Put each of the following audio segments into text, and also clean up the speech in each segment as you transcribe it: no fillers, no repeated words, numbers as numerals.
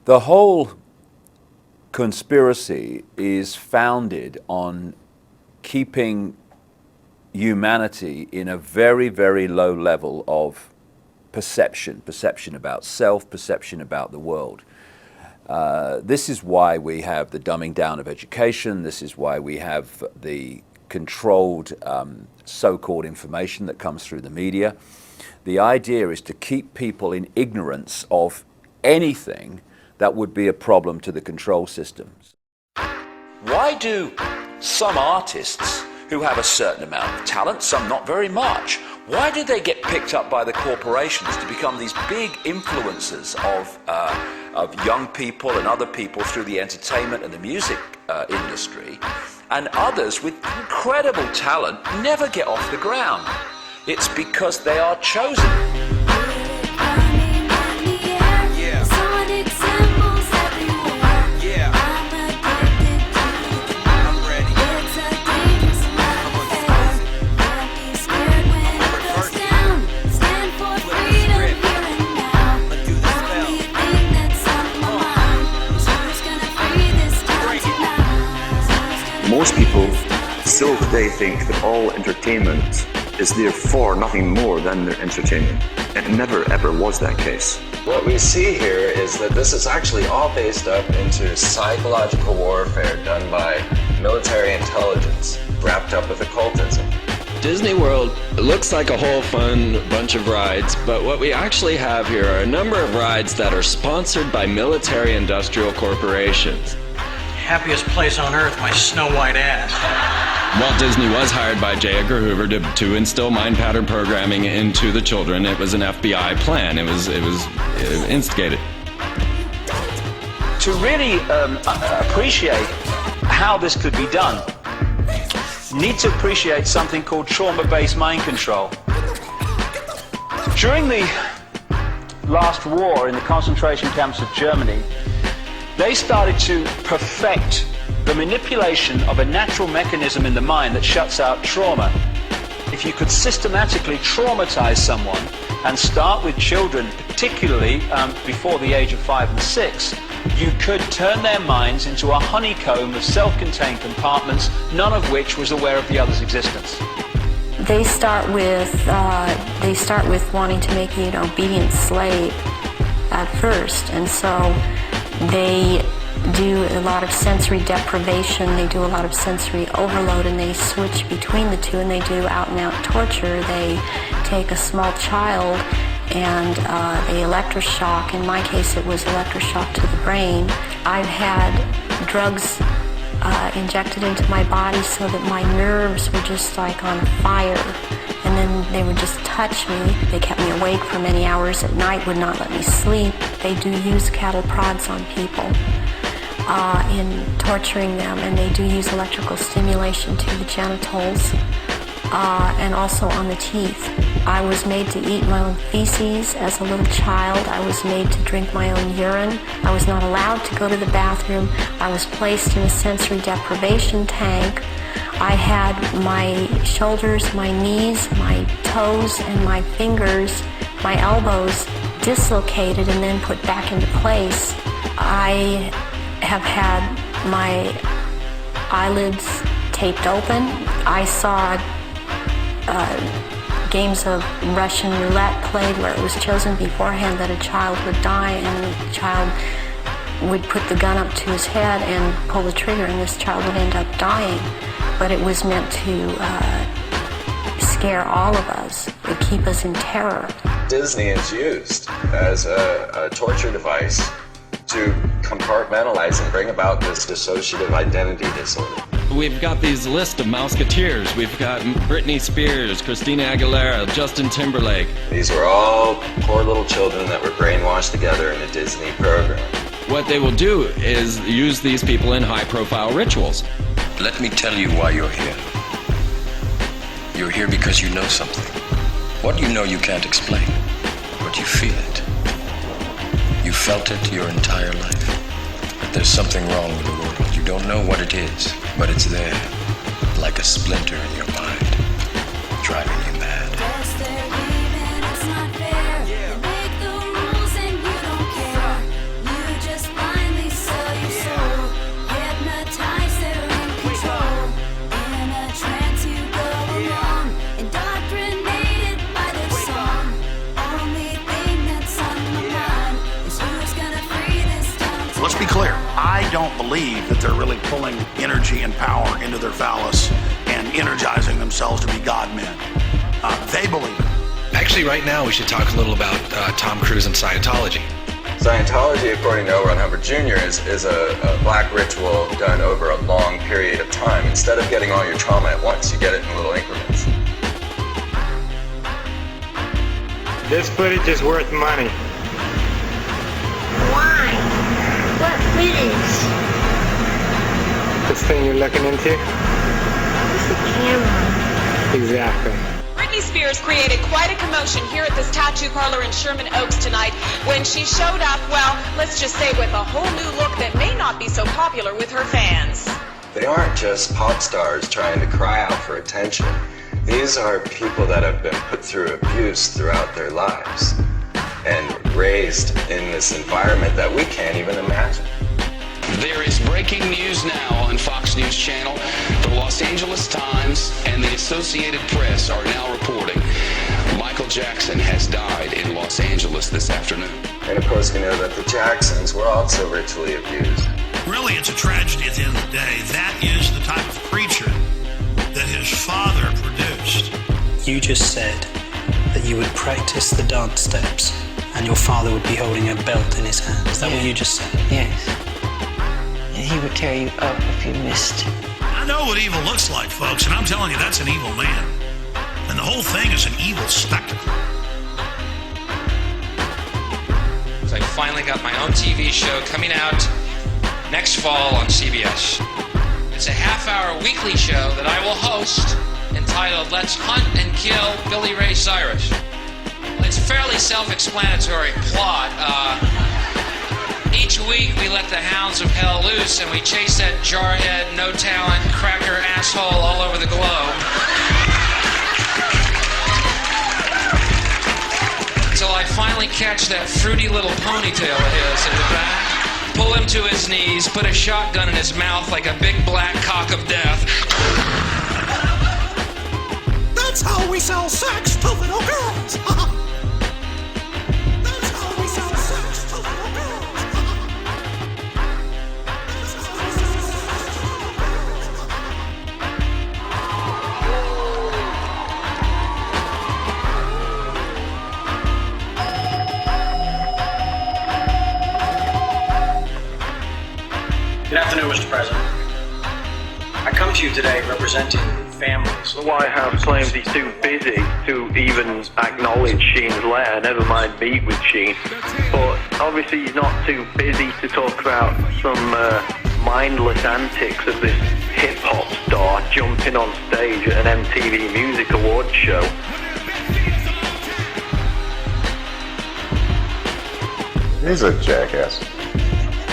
The whole conspiracy is founded on keeping humanity in a very, very low level of perception about self, perception about the world. This is why we have the dumbing down of education. This is why we have the controlled so-called information that comes through the media. The idea is to keep people in ignorance of anything that would be a problem to the control systems. Why do some artists who have a certain amount of talent, some not very much, why do they get picked up by the corporations to become these big influencers of young people and other people through the entertainment and the music industry, and others with incredible talent never get off the ground? It's because they are chosen. Most people still today think that all entertainment is therefore nothing more than their entertainment. It never ever was that case. What we see here is that this is actually all based up into psychological warfare done by military intelligence wrapped up with occultism. Disney World looks like a whole fun bunch of rides, but what we actually have here are a number of rides that are sponsored by military industrial corporations. Happiest place on earth, my snow white ass. Walt Disney was hired by J. Edgar Hoover to instill mind pattern programming into the children. It was an FBI plan. It was instigated. To really appreciate how this could be done, you need to appreciate something called trauma-based mind control. During the last war in the concentration camps of Germany, they started to perfect the manipulation of a natural mechanism in the mind that shuts out trauma. If you could systematically traumatize someone and start with children, particularly before the age of 5 and 6, you could turn their minds into a honeycomb of self-contained compartments, none of which was aware of the other's existence. They start with wanting to make you an obedient slave at first, and so they do a lot of sensory deprivation, they do a lot of sensory overload, and they switch between the two, and they do out-and-out torture. They take a small child and they electroshock. In my case, it was electroshock to the brain. I've had drugs injected into my body so that my nerves were just like on fire, and then they would just touch me. They kept me awake for many hours at night, would not let me sleep. They do use cattle prods on people in torturing them, and they do use electrical stimulation to the genitals and also on the teeth. I was made to eat my own feces as a little child. I was made to drink my own urine. I was not allowed to go to the bathroom. I was placed in a sensory deprivation tank. I had my shoulders, my knees, my toes, and my fingers, my elbows dislocated and then put back into place. I have had my eyelids taped open. I saw games of Russian roulette played where it was chosen beforehand that a child would die, and the child would put the gun up to his head and pull the trigger, and this child would end up dying. But it was meant to scare all of us, to keep us in terror. Disney is used as a torture device to compartmentalize and bring about this dissociative identity disorder. We've got these list of Mouseketeers. We've got Britney Spears, Christina Aguilera, Justin Timberlake. These were all poor little children that were brainwashed together in a Disney program. What they will do is use these people in high-profile rituals. Let me tell you why you're here. You're here because you know something. What you know you can't explain, but you feel it. You felt it your entire life. But there's something wrong with the world. You don't know what it is, but it's there, like a splinter in your mind, driving you mad. don't believe that they're really pulling energy and power into their phallus and energizing themselves to be God-men. They believe it. Actually, right now we should talk a little about Tom Cruise and Scientology. Scientology, according to L. Ron Hubbard Jr., is a black ritual done over a long period of time. Instead of getting all your trauma at once, you get it in little increments. This footage is worth money. Why? What footage? This thing you're looking into? It's a camera. Exactly. Britney Spears created quite a commotion here at this tattoo parlor in Sherman Oaks tonight when she showed up, well, let's just say with a whole new look that may not be so popular with her fans. They aren't just pop stars trying to cry out for attention. These are people that have been put through abuse throughout their lives and raised in this environment that we can't even imagine. There is breaking news now on Fox News Channel. The Los Angeles Times and the Associated Press are now reporting Michael Jackson has died in Los Angeles this afternoon. And of course, we know that the Jacksons were also ritually abused. Really, it's a tragedy at the end of the day. That is the type of creature that his father produced. You just said that you would practice the dance steps and your father would be holding a belt in his hand. Is that what you just said? Yes. And he would tear you up if you missed. I know what evil looks like, folks, and I'm telling you, that's an evil man. And the whole thing is an evil spectacle. So I finally got my own TV show coming out next fall on CBS. It's a half-hour weekly show that I will host entitled Let's Hunt and Kill Billy Ray Cyrus. It's a fairly self-explanatory plot. Each week we let the hounds of hell loose and we chase that jarhead, no-talent, cracker asshole all over the globe. Until I finally catch that fruity little ponytail of his in the back, pull him to his knees, put a shotgun in his mouth like a big black cock of death. That's how we sell sex to little girls. That's how we sell sex to little girls. Good afternoon, Mr. President. I come to you today representing families. The White House claims he's too busy to even acknowledge Sheen's letter, never mind meet with Sheen. But obviously he's not too busy to talk about some mindless antics of this hip-hop star jumping on stage at an MTV Music Awards show. He's a jackass.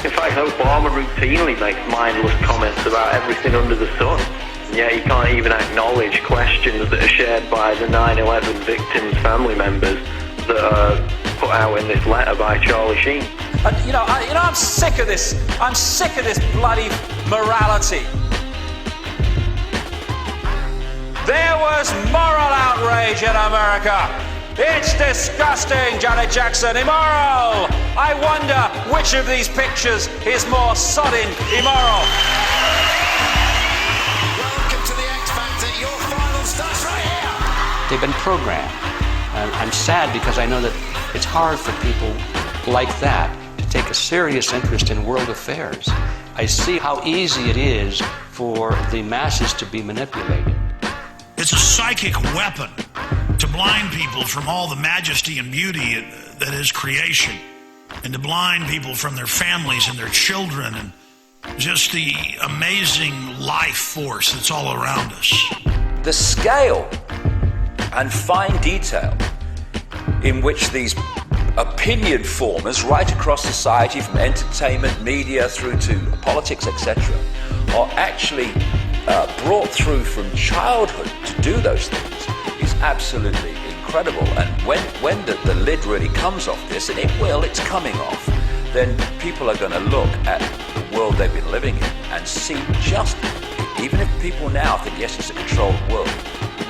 In fact, Obama routinely makes mindless comments about everything under the sun. And yet he can't even acknowledge questions that are shared by the 9/11 victims' family members that are put out in this letter by Charlie Sheen. I'm sick of this. I'm sick of this bloody morality. There was moral outrage in America. It's disgusting, Janet Jackson, immoral. I wonder which of these pictures is more sodding immoral. Welcome to the X Factor. Your final starts right here. They've been programmed. I'm sad because I know that it's hard for people like that to take a serious interest in world affairs. I see how easy it is for the masses to be manipulated. It's a psychic weapon to blind people from all the majesty and beauty that is creation, and to blind people from their families and their children and just the amazing life force that's all around us. The scale and fine detail in which these opinion formers right across society, from entertainment, media, through to politics, etc., are actually brought through from childhood to do those things is absolutely incredible. And when the lid really comes off this, and it's coming off, then people are going to look at the world they've been living in and see just, even if people now think, yes, it's a controlled world,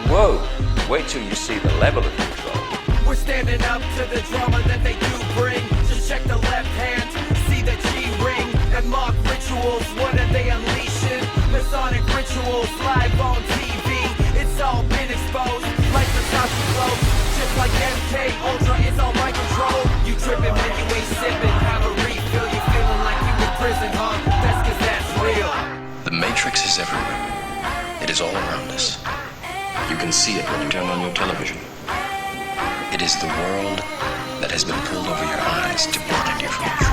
whoa, wait till you see the level of control. We're standing up to the drama that they do bring. Just check the left hand, see the G ring, and mock ritual rituals. What are they unleashing? Masonic rituals live on TV. It's all been exposed like Versace clothes. Just like MK Ultra, it's all my control. You tripping when you ain't sipping. Have a refill, you feeling like you in prison, huh? That's 'cause that's real. The Matrix is everywhere. It is all around us. You can see it when you turn on your television. It is the world that has been pulled over your eyes to blind you from the truth.